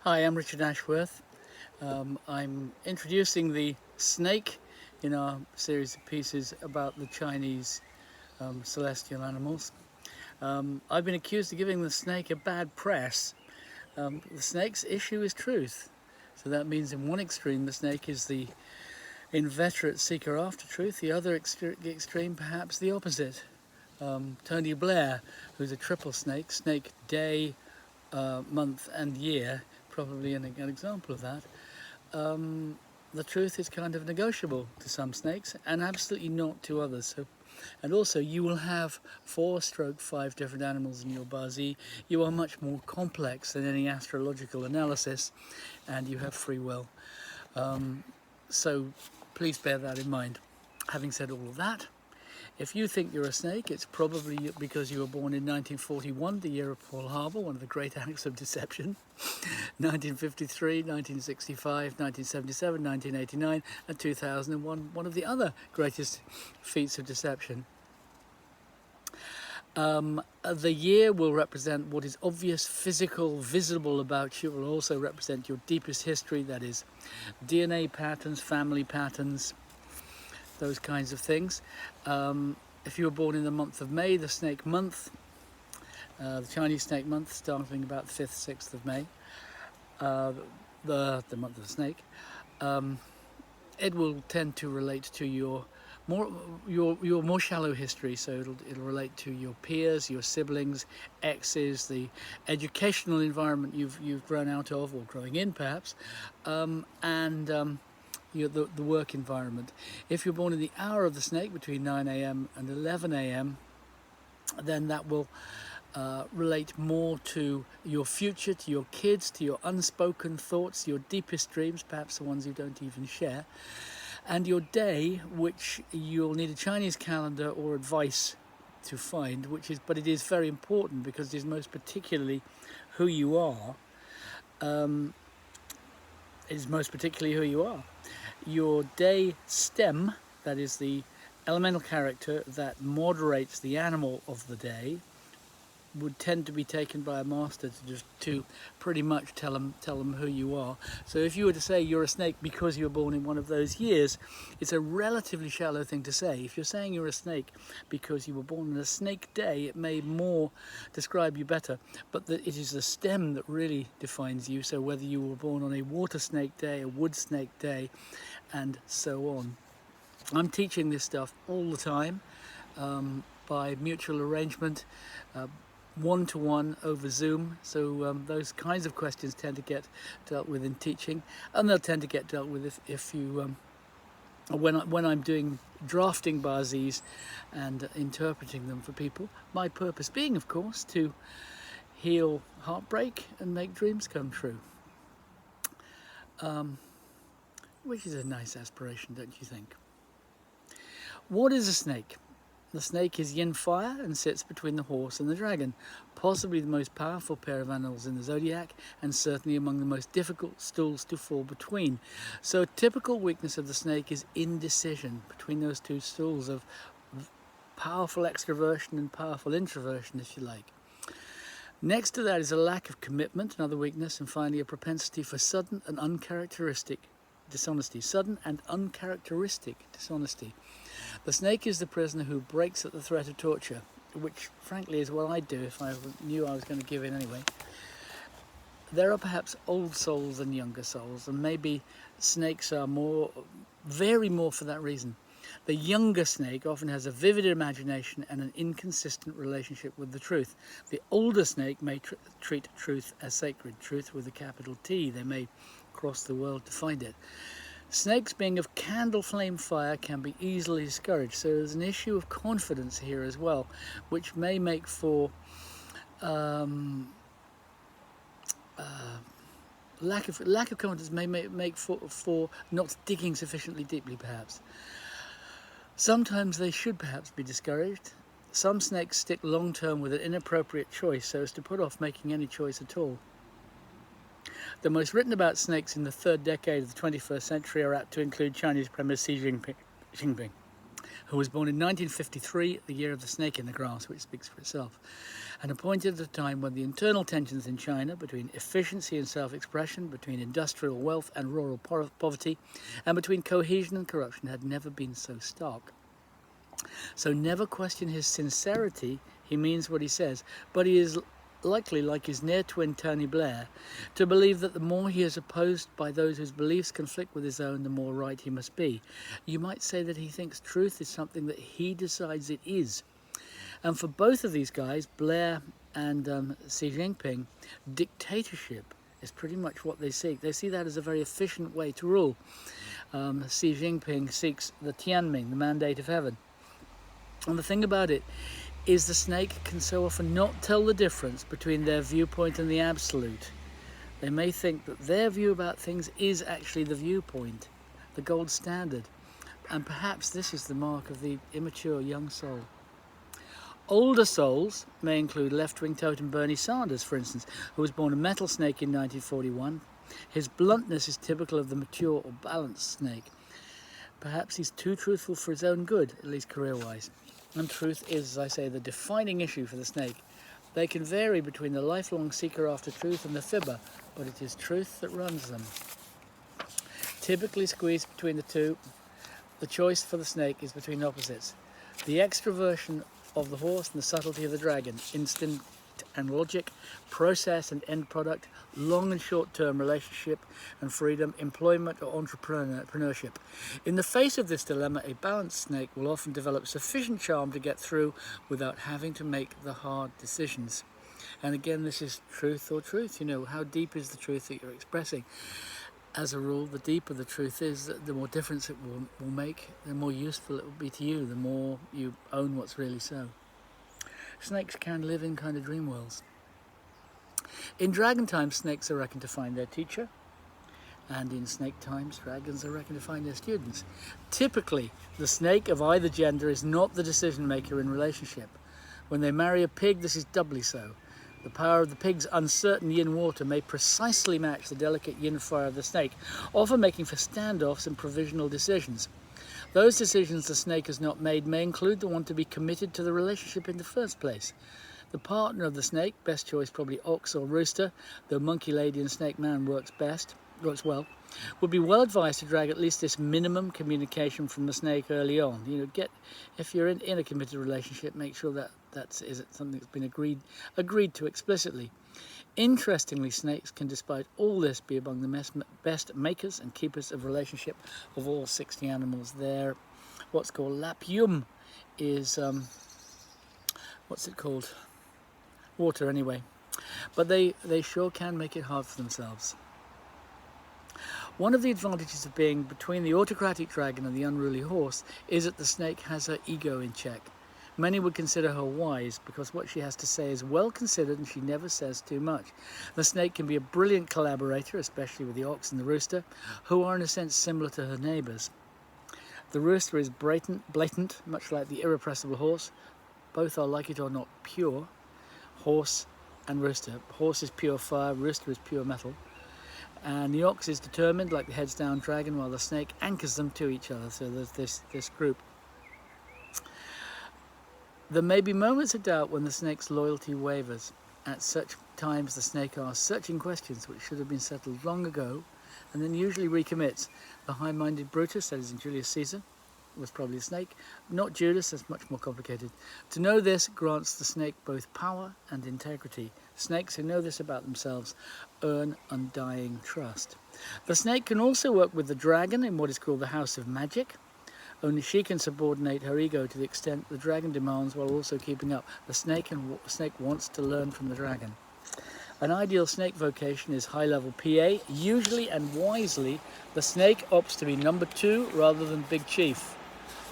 Hi, I'm Richard Ashworth. I'm introducing the snake in our series of pieces about the Chinese celestial animals. I've been accused of giving the snake a bad press. The snake's issue is truth. So that means in one extreme the snake is the inveterate seeker after truth, the other extreme perhaps the opposite. Tony Blair, who's a triple snake, snake day, month and year, probably an example of that. The truth is kind of negotiable to some snakes and absolutely not to others. So, and also you will have 4-5 different animals in your buzzy. You are much more complex than any astrological analysis, and you have free will. So please bear that in mind. Having said all of that, if you think you're a snake, it's probably because you were born in 1941, the year of Pearl Harbor, one of the great acts of deception, 1953, 1965, 1977, 1989, and 2001, one of the other greatest feats of deception. The year will represent what is obvious, physical, visible about you. It will also represent your deepest history, that is DNA patterns, family patterns, those kinds of things. If you were born in the month of May, the snake month, the Chinese snake month, starting about the 5th, 6th of May, the month of the snake, it will tend to relate to your more shallow history. So it'll relate to your peers, your siblings, exes, the educational environment you've grown out of or growing in perhaps, and the work environment. If you're born in the hour of the snake between 9 a.m. and 11 a.m., then that will relate more to your future, to your kids, to your unspoken thoughts, your deepest dreams, perhaps the ones you don't even share, and your day, which you'll need a Chinese calendar or advice to find, but it is very important because it is most particularly who you are. It is most particularly who you are. Your day stem, that is the elemental character that moderates the animal of the day, would tend to be taken by a master to pretty much tell them who you are. So if you were to say you're a snake because you were born in one of those years, it's a relatively shallow thing to say. If you're saying you're a snake because you were born on a snake day, it may more describe you better. But it is the stem that really defines you. So whether you were born on a water snake day, a wood snake day, and so on. I'm teaching this stuff all the time by mutual arrangement, one-to-one over Zoom, so those kinds of questions tend to get dealt with in teaching, and they'll tend to get dealt with if you when I'm doing drafting bazis and interpreting them for people. My purpose being, of course, to heal heartbreak and make dreams come true, which is a nice aspiration, don't you think? What is a snake? The snake is yin fire and sits between the horse and the dragon, possibly the most powerful pair of animals in the zodiac, and certainly among the most difficult stools to fall between. So a typical weakness of the snake is indecision between those two stools of powerful extroversion and powerful introversion, if you like. Next to that is a lack of commitment, another weakness, and finally a propensity for sudden and uncharacteristic dishonesty. The snake is the prisoner who breaks at the threat of torture, which frankly is what I'd do if I knew I was going to give in anyway. There are perhaps old souls and younger souls, and maybe snakes vary more for that reason. The younger snake often has a vivid imagination and an inconsistent relationship with the truth. The older snake may treat truth as sacred, truth with a capital T. They may cross the world to find it. Snakes, being of candle flame fire, can be easily discouraged. So there's an issue of confidence here as well, which may make for lack of confidence may make for not digging sufficiently deeply, perhaps. Sometimes they should perhaps be discouraged. Some snakes stick long term with an inappropriate choice so as to put off making any choice at all. The most written about snakes in the third decade of the 21st century are apt to include Chinese Premier Xi Jinping, who was born in 1953, the year of the snake in the grass, which speaks for itself, and appointed at a time when the internal tensions in China between efficiency and self-expression, between industrial wealth and rural poverty, and between cohesion and corruption had never been so stark. So never question his sincerity. He means what he says, but he is likely, like his near twin Tony Blair, to believe that the more he is opposed by those whose beliefs conflict with his own, the more right he must be. You might say that he thinks truth is something that he decides it is. And for both of these guys, Blair and Xi Jinping, dictatorship is pretty much what they seek. They see that as a very efficient way to rule. Xi Jinping seeks the Tianming, the mandate of heaven. And the thing about it is the snake can so often not tell the difference between their viewpoint and the absolute. They may think that their view about things is actually the viewpoint, the gold standard. And perhaps this is the mark of the immature young soul. Older souls may include left-wing totem Bernie Sanders, for instance, who was born a metal snake in 1941. His bluntness is typical of the mature or balanced snake. Perhaps he's too truthful for his own good, at least career-wise. And truth is, as I say, the defining issue for the snake. They can vary between the lifelong seeker after truth and the fibber, but it is truth that runs them. Typically squeezed between the two, the choice for the snake is between opposites. The extroversion of the horse and the subtlety of the dragon, instinct and logic, process and end product, long and short-term relationship and freedom, employment or entrepreneurship. In the face of this dilemma, a balanced snake will often develop sufficient charm to get through without having to make the hard decisions. And again, this is truth or truth. You know, how deep is the truth that you're expressing? As a rule, the deeper the truth is, the more difference it will make, the more useful it will be to you, the more you own what's really so. Snakes can live in kind of dream worlds. In dragon times, snakes are reckoned to find their teacher, and in snake times, dragons are reckoned to find their students. Typically, the snake of either gender is not the decision maker in relationship. When they marry a pig, this is doubly so. The power of the pig's uncertain yin water may precisely match the delicate yin fire of the snake, often making for standoffs and provisional decisions. Those decisions the snake has not made may include the one to be committed to the relationship in the first place. The partner of the snake, best choice probably ox or rooster, though monkey lady and snake man works well, would be well advised to drag at least this minimum communication from the snake early on. You know, if you're in a committed relationship, make sure that is something that's been agreed to explicitly. Interestingly, snakes can, despite all this, be among the best makers and keepers of relationship of all 60 animals. Their what's called lapium is what's it called? Water anyway. But they sure can make it hard for themselves. One of the advantages of being between the autocratic dragon and the unruly horse is that the snake has her ego in check. Many would consider her wise because what she has to say is well considered and she never says too much. The snake can be a brilliant collaborator, especially with the ox and the rooster, who are in a sense similar to her neighbours. The rooster is blatant, much like the irrepressible horse. Both are, like it or not, pure. Horse and rooster. Horse is pure fire, rooster is pure metal. And the ox is determined, like the heads down dragon, while the snake anchors them to each other. So there's this group. There may be moments of doubt when the snake's loyalty wavers. At such times the snake asks searching questions which should have been settled long ago, and then usually recommits. The high-minded Brutus, that is in Julius Caesar, was probably a snake, not Judas, that's much more complicated. To know this grants the snake both power and integrity. Snakes who know this about themselves earn undying trust. The snake can also work with the dragon in what is called the House of Magic. Only she can subordinate her ego to the extent the dragon demands while also keeping up. The snake wants to learn from the dragon. An ideal snake vocation is high-level PA. Usually and wisely, the snake opts to be number 2 rather than big chief.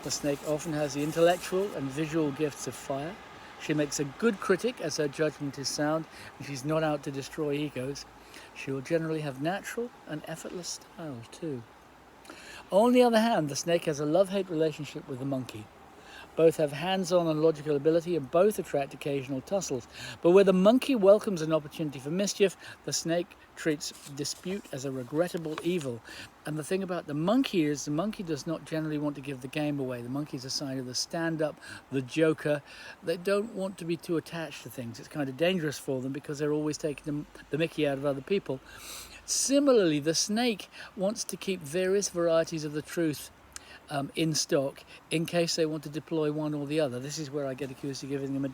The snake often has the intellectual and visual gifts of fire. She makes a good critic as her judgment is sound, and she's not out to destroy egos. She will generally have natural and effortless style too. On the other hand, the snake has a love-hate relationship with the monkey. Both have hands-on and logical ability, and both attract occasional tussles. But where the monkey welcomes an opportunity for mischief, the snake treats dispute as a regrettable evil. And the thing about the monkey is the monkey does not generally want to give the game away. The monkey is a sign of the stand-up, the joker. They don't want to be too attached to things. It's kind of dangerous for them because they're always taking the mickey out of other people. Similarly, the snake wants to keep various varieties of the truth in stock in case they want to deploy one or the other. This is where I get accused of giving them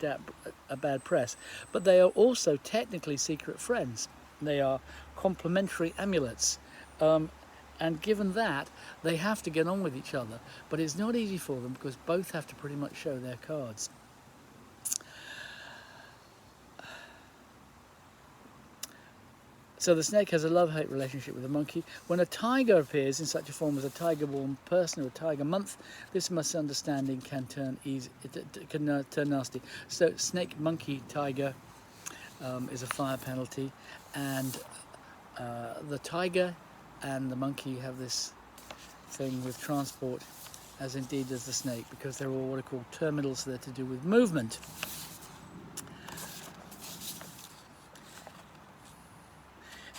a bad press. But they are also technically secret friends. They are complementary amulets. And given that, they have to get on with each other. But it's not easy for them because both have to pretty much show their cards. So the snake has a love-hate relationship with the monkey. When a tiger appears in such a form as a tiger-born person or a tiger month, this misunderstanding can turn nasty. So snake, monkey, tiger is a fire penalty, and the tiger and the monkey have this thing with transport, as indeed does the snake, because they're all what are called terminals. They're to do with movement.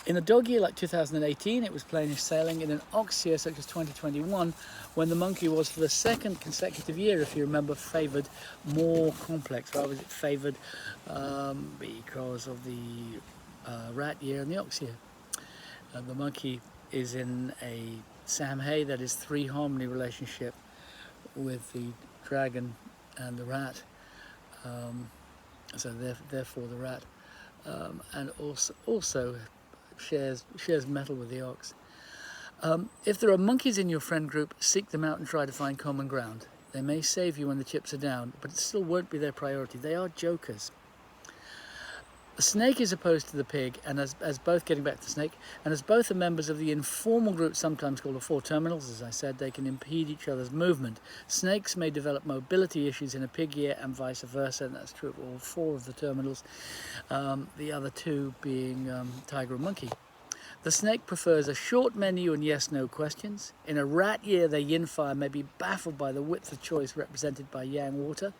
In a dog year like 2018, it was plainish sailing. In an ox year such as 2021, when the monkey was, for the second consecutive year, if you remember, favoured more complex. Why was it favoured? Because of the rat year and the ox year. The monkey is in a Samhain, that is 3 harmony relationship with the dragon and the rat. So therefore the rat, and also shares metal with the ox. If there are monkeys in your friend group, seek them out and try to find common ground. They may save you when the chips are down, but it still won't be their priority. They are jokers. The snake is opposed to the pig, and as both, getting back to the snake, and as both are members of the informal group sometimes called the 4 terminals, as I said, they can impede each other's movement. Snakes may develop mobility issues in a pig year and vice versa, and that's true of all 4 of the terminals, the other 2 being tiger and monkey. The snake prefers a short menu and yes-no questions. In a rat year, their yin-fire may be baffled by the width of choice represented by yang water.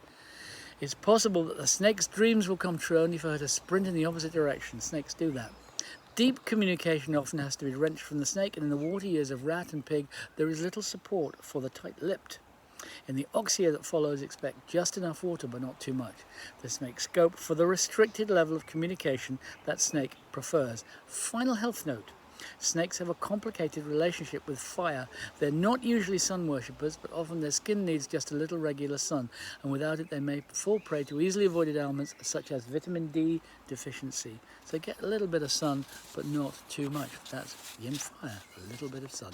It's possible that the snake's dreams will come true only for her to sprint in the opposite direction. Snakes do that. Deep communication often has to be wrenched from the snake, and in the water years of rat and pig, there is little support for the tight-lipped. In the ox year that follows, expect just enough water, but not too much. This makes scope for the restricted level of communication that snake prefers. Final health note. Snakes have a complicated relationship with fire. They're not usually sun worshippers, but often their skin needs just a little regular sun, and without it they may fall prey to easily avoided ailments such as vitamin D deficiency. So get a little bit of sun, but not too much. That's yin fire, a little bit of sun.